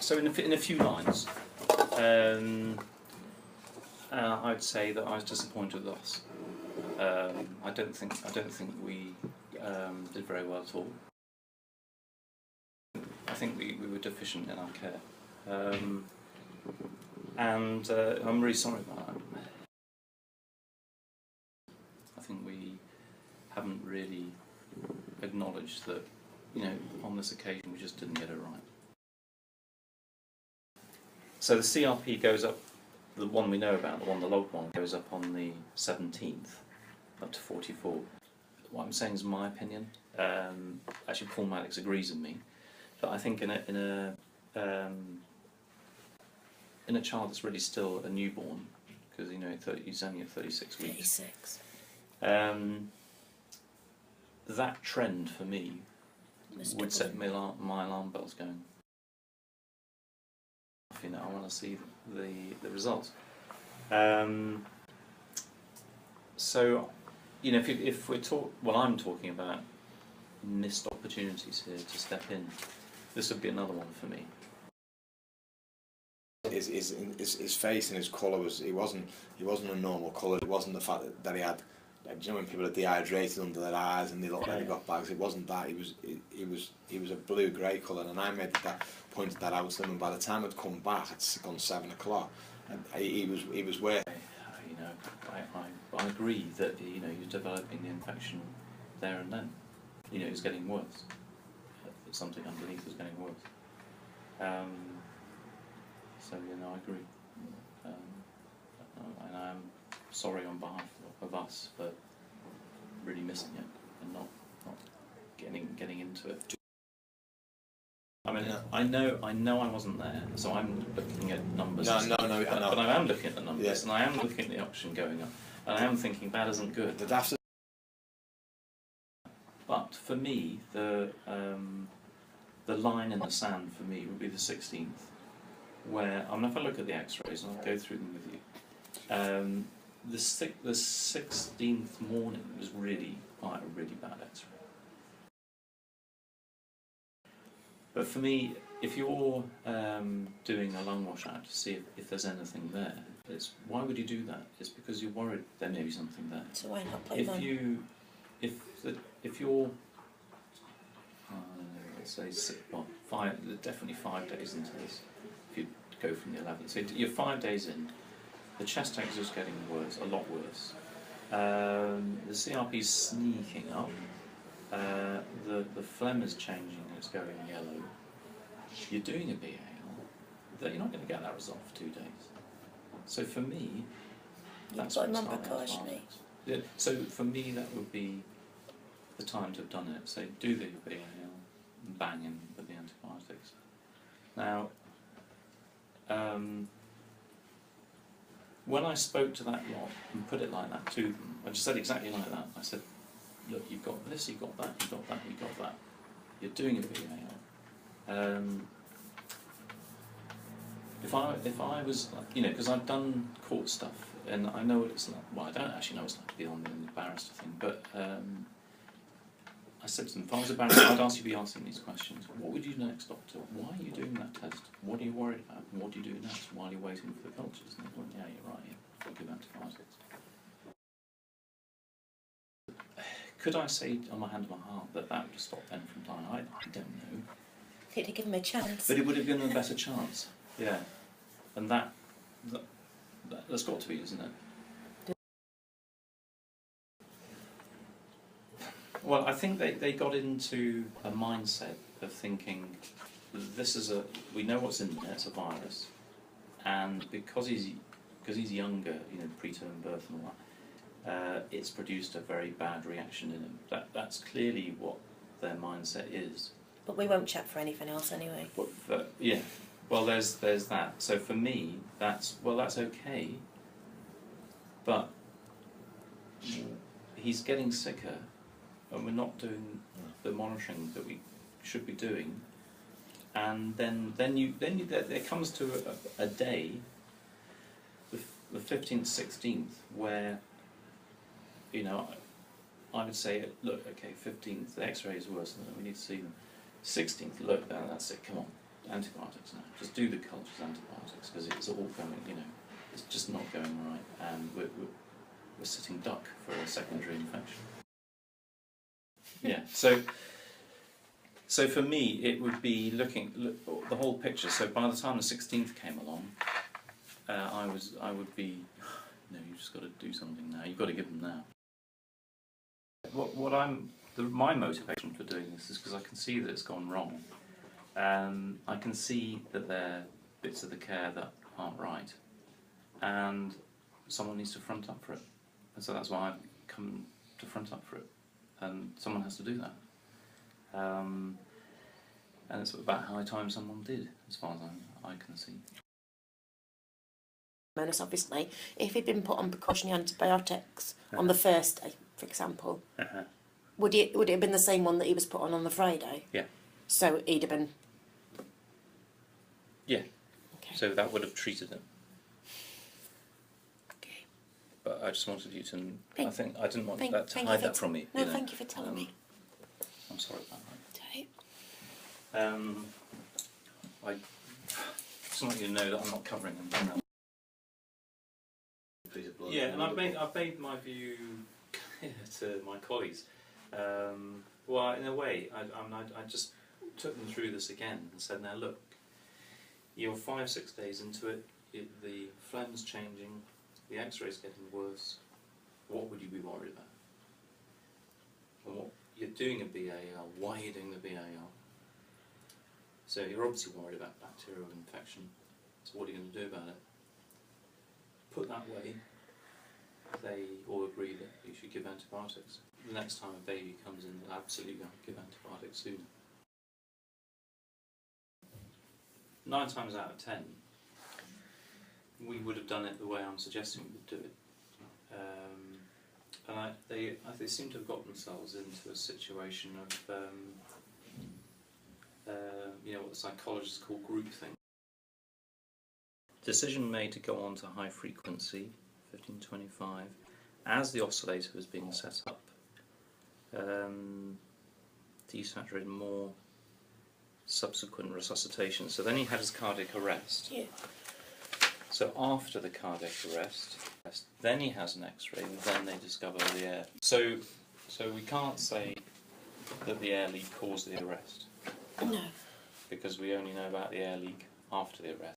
So in a few lines, I'd say that I was disappointed with us. I don't think we did very well at all. I think we were deficient in our care, and I'm really sorry about that. I think we haven't really acknowledged that, on this occasion we just didn't get it right. So the CRP goes up, the one we know about, the log one, goes up on the 17th, up to 44. What I'm saying is my opinion. Actually, Paul Maddox agrees with me, but I think in a child that's really still a newborn, because he's only at 36 weeks. 36. That trend for me would set my alarm bells going. I want to see the results. So, if we're I'm talking about missed opportunities here to step in. This would be another one for me. His face and his colour he wasn't a normal colour. It wasn't the fact that he had, when people are dehydrated under their eyes and they look like they got bags. It wasn't that. He was a blue grey colour, and I pointed that out to him. And by the time I'd come back, it's gone 7 o'clock, and he was worth. I agree that he was developing the infection there and then. It was getting worse. Something underneath was getting worse. So I agree, and I'm sorry on behalf of us for really missing it and not getting into it. I mean, I know I wasn't there, so I'm looking at numbers. No, but I am looking at the numbers, and I am looking at the oxygen going up, and I am thinking that isn't good. But for me, the line in the sand for me would be the 16th, where if I look at the X-rays, and I'll go through them with you. The 16th morning was really quite a really bad X-ray. But for me, if you're doing a lung washout to see if there's anything there, why would you do that? It's because you're worried there may be something there. So why not put it on? If you're, let's say, definitely 5 days into this, if you go from the 11th, so you're 5 days in, the chest X is getting worse, a lot worse. The CRP is sneaking up. The phlegm is changing, it's going yellow. You're doing a BAL, you're not going to get that result for 2 days. So for me, that's what yeah, so for me, that would be the time to have done it. So do the BAL, and bang in with the antibiotics. Now, when I spoke to that lot and put it like that to them, I just said exactly like that. I said, look, you've got this, you've got that, you've got that, you've got that. You're doing a BAL. If I was, because I've done court stuff, and I know what it's like. Well, I don't actually know what it's like to be on the barrister thing, but I said to them, if I was a barrister, I'd ask you to be asking these questions. What would you do next, doctor? Why are you doing that test? What are you worried about? What do you do next while you're waiting for the cultures? And they went, yeah, you're right, yeah, we'll give antibiotics. Could I say on my hand on my heart that would stop them from dying? I don't know. Could you give them a chance? But it would have given them a better chance, yeah. And that's got to be, isn't it? Well, I think they got into a mindset of thinking, we know what's in there, it's a virus, and because he's younger, preterm birth and all that, it's produced a very bad reaction in him. That's clearly what their mindset is. But we won't check for anything else anyway. But yeah, well, there's that. So for me, that's okay. But he's getting sicker, and we're not doing the monitoring that we should be doing. And then there comes to a day, the 15th, 16th, where I would say, look, okay, 15th, the X-ray is worse, than we need to see them. 16th, look, that's it, come on. antibiotics now. Just do the cultures antibiotics because it's all going, you know, it's just not going right, and we're sitting duck for a secondary infection. Yeah, so for me it would be looking the whole picture. So by the time the 16th came along, I would be, no, you've just got to do something now. You've got to give them now. My motivation for doing this is because I can see that it's gone wrong. I can see that there are bits of the care that aren't right, and someone needs to front up for it. And so that's why I've come to front up for it, and someone has to do that. And it's about high time someone did, as far as I can see. Obviously, if he'd been put on precautionary antibiotics on the first day, for example, would it have been the same one that he was put on the Friday? Yeah. So he'd have been. Yeah. Okay. So that would have treated him. Okay. But I just wanted you to. I didn't want that to hide hide that from me. No, thank you for telling me. I'm sorry about that. Okay. I just want you to know that I'm not covering them. Yeah, and I've made my view clear to my colleagues. Well, in a way, I just took them through this again and said, now look, you're 5-6 days into it, the phlegm's changing, the X-ray's getting worse. What would you be worried about? And what you're doing a BAL. Why are you doing the BAL? So you're obviously worried about bacterial infection. So what are you going to do about it? Put that way, they all agree that you should give antibiotics. The next time a baby comes in, they'll absolutely give antibiotics sooner. 9 times out of 10, we would have done it the way I'm suggesting we would do it. And they seem to have got themselves into a situation of, what the psychologists call groupthink. Decision made to go on to high frequency, 1525, as the oscillator was being set up. Desaturated more, subsequent resuscitation. So then he had his cardiac arrest. Yeah. So after the cardiac arrest, then he has an X-ray, and then they discover the air. So we can't say that the air leak caused the arrest. No. Because we only know about the air leak after the arrest.